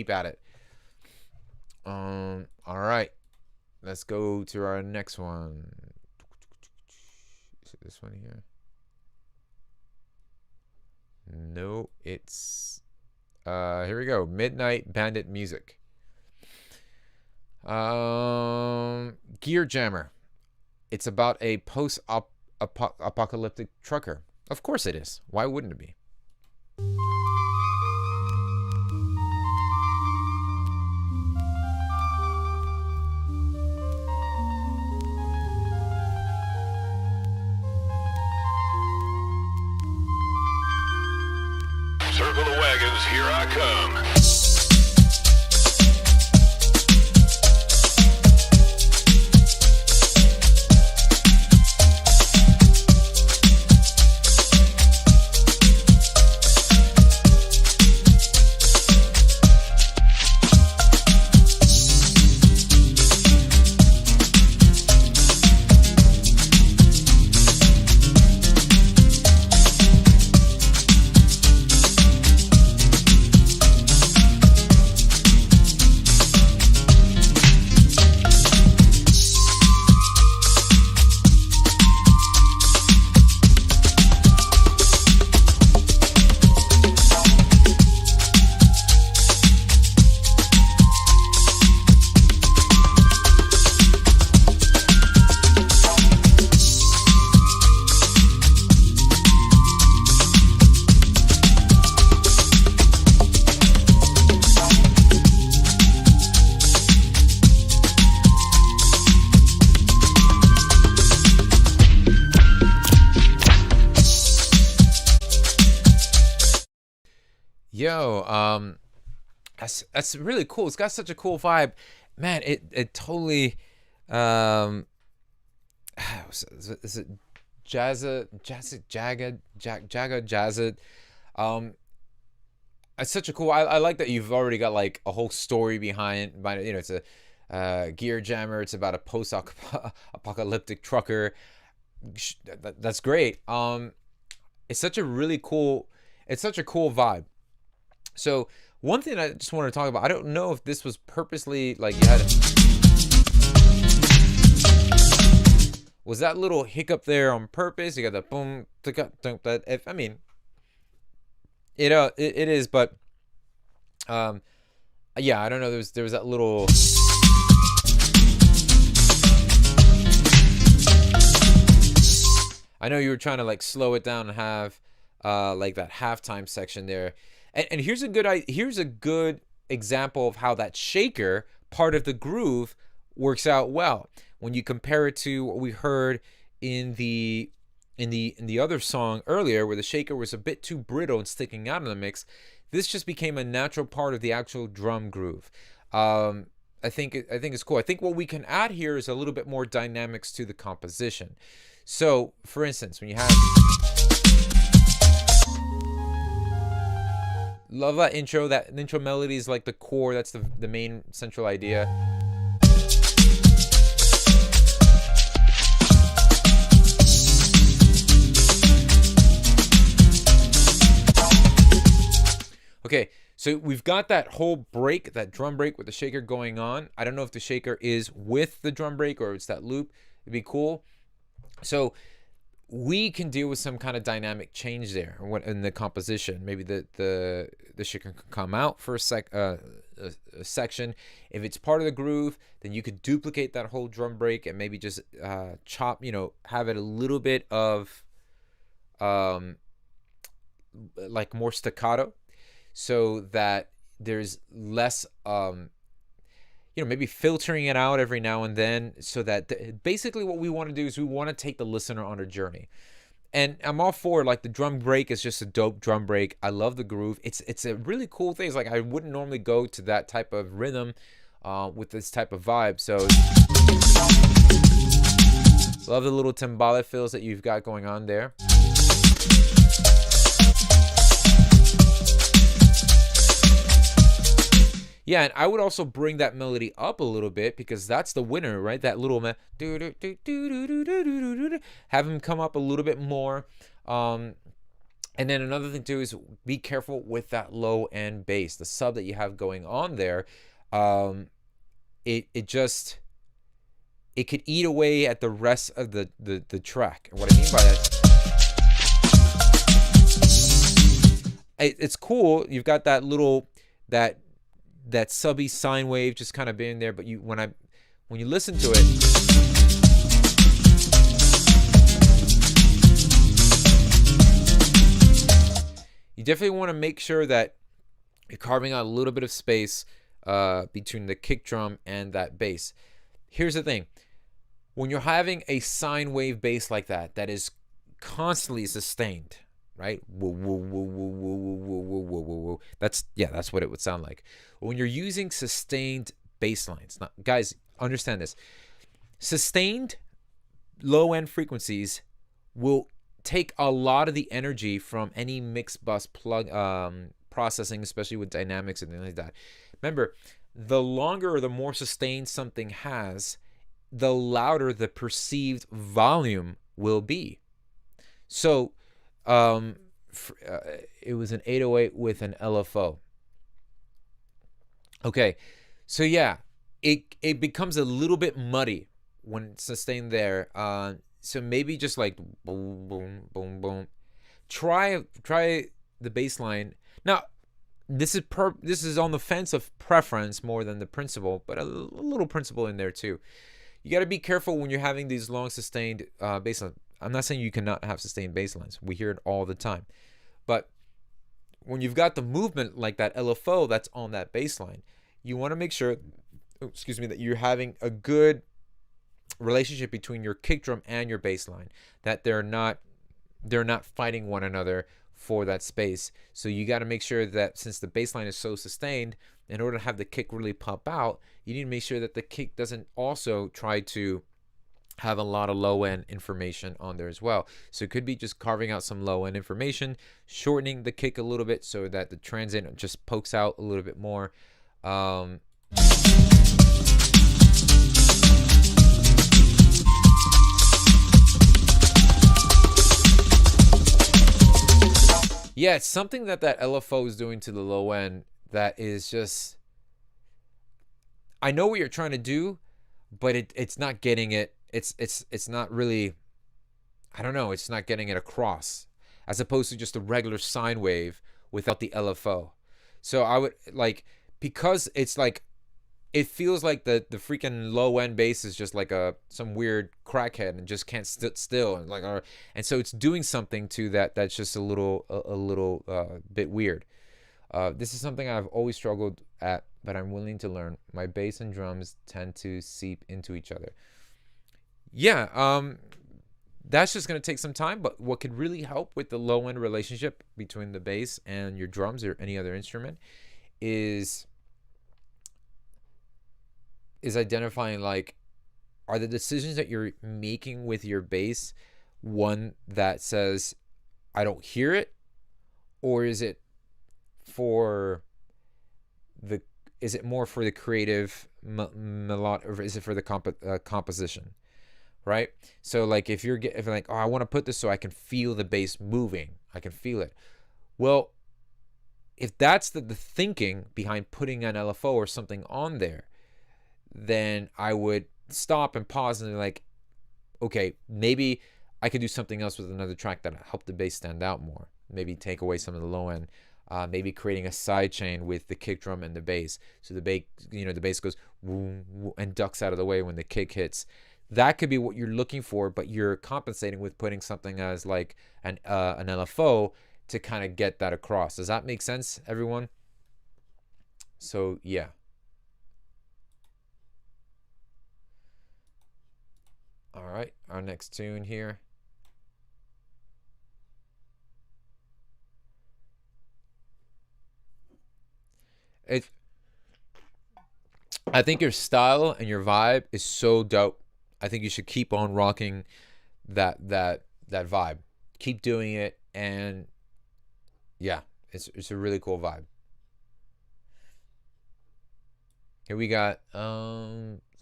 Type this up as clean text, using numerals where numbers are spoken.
keep at it. All right, let's go to our next one. Is it this one here? No, it's here we go. Midnight Bandit music. Gear Jammer. It's about a post-apocalyptic trucker. Of course it is. Why wouldn't it be? Circle the wagons, here I come. Yo, that's really cool. It's got such a cool vibe, man. It totally is it Jazza Jaga Jazza? It's such a cool. I like that you've already got like a whole story behind it. You know, it's a gear jammer. It's about a post-apocalyptic trucker. That's great. It's such a really cool. It's such a cool vibe. So one thing I just want to talk about, I don't know if this was purposely like you had was that little hiccup there on purpose? You got the boom, that. If I mean, it is, but yeah, I don't know. There was that little. I know you were trying to like slow it down and have like that halftime section there. And here's a good example of how that shaker part of the groove works out well when you compare it to what we heard in the other song earlier, where the shaker was a bit too brittle and sticking out in the mix. This just became a natural part of the actual drum groove. I think it's cool. I think what we can add here is a little bit more dynamics to the composition. So, for instance, when you have. Love that intro. That intro melody is like the core. That's the main central idea. Okay, so we've got that whole break, that drum break with the shaker going on. I don't know if the shaker is with the drum break or it's that loop. It'd be cool. So we can deal with some kind of dynamic change there in the composition. Maybe the shaker can come out for a section. If it's part of the groove, then you could duplicate that whole drum break and maybe just chop, have it a little bit of like more staccato, so that there's less maybe filtering it out every now and then, so that basically what we want to do is we want to take the listener on a journey. And I'm all for, like, the drum break is just a dope drum break. I love the groove. It's a really cool thing. It's like I wouldn't normally go to that type of rhythm with this type of vibe. So love the little timbale fills that you've got going on there. Yeah, and I would also bring that melody up a little bit, because that's the winner, right? That little have him come up a little bit more. And then another thing too is be careful with that low end bass, the sub that you have going on there. It just, it could eat away at the rest of the track. And what I mean by that, it's cool. You've got that little that subby sine wave just kind of being there, but when you listen to it, you definitely want to make sure that you're carving out a little bit of space between the kick drum and that bass. Here's the thing. When you're having a sine wave bass like that, that is constantly sustained, right? That's what it would sound like. When you're using sustained bass lines, now, guys, understand this. Sustained low-end frequencies will take a lot of the energy from any mix bus plug processing, especially with dynamics and things like that. Remember, the longer or the more sustained something has, the louder the perceived volume will be. So it was an 808 with an LFO. Okay, so yeah, it becomes a little bit muddy when it's sustained there. So maybe just like boom, boom, boom, boom. Try the bass line. Now, this is on the fence of preference more than the principle, but a little principle in there too. You got to be careful when you're having these long sustained bass lines. I'm not saying you cannot have sustained bass lines. We hear it all the time. But when you've got the movement like that LFO that's on that bass line, you want to make sure, that you're having a good relationship between your kick drum and your bass line, that they're not fighting one another for that space. So you got to make sure that since the bass line is so sustained, in order to have the kick really pop out, you need to make sure that the kick doesn't also try to have a lot of low end information on there as well. So it could be just carving out some low end information, shortening the kick a little bit so that the transient just pokes out a little bit more. Yeah, it's something that LFO is doing to the low end that is just, I know what you're trying to do, but it's not getting it. It's not really, I don't know, it's not getting it across, as opposed to just a regular sine wave without the LFO. So I would because it's like, it feels like the freaking low end bass is just like some weird crackhead and just can't sit still, and so it's doing something to that's just a little bit weird. This is something I've always struggled at, but I'm willing to learn. My bass and drums tend to seep into each other. Yeah, that's just going to take some time, but what could really help with the low end relationship between the bass and your drums or any other instrument is identifying, are the decisions that you're making with your bass one that says, I don't hear it, or is it more for the creative melodic, or is it for the composition, right? So if you're like, oh, I want to put this so I can feel the bass moving, I can feel it. Well, if that's the thinking behind putting an LFO or something on there, then I would stop and pause and okay, maybe I could do something else with another track that help the bass stand out more. Maybe take away some of the low end. Maybe creating a side chain with the kick drum and the bass, so the bass goes woo, woo, and ducks out of the way when the kick hits. That could be what you're looking for, but you're compensating with putting something as an LFO to kind of get that across. Does that make sense, everyone? So yeah. All right, our next tune here. I think your style and your vibe is so dope. I think you should keep on rocking that vibe. Keep doing it, and yeah, it's a really cool vibe. Here we got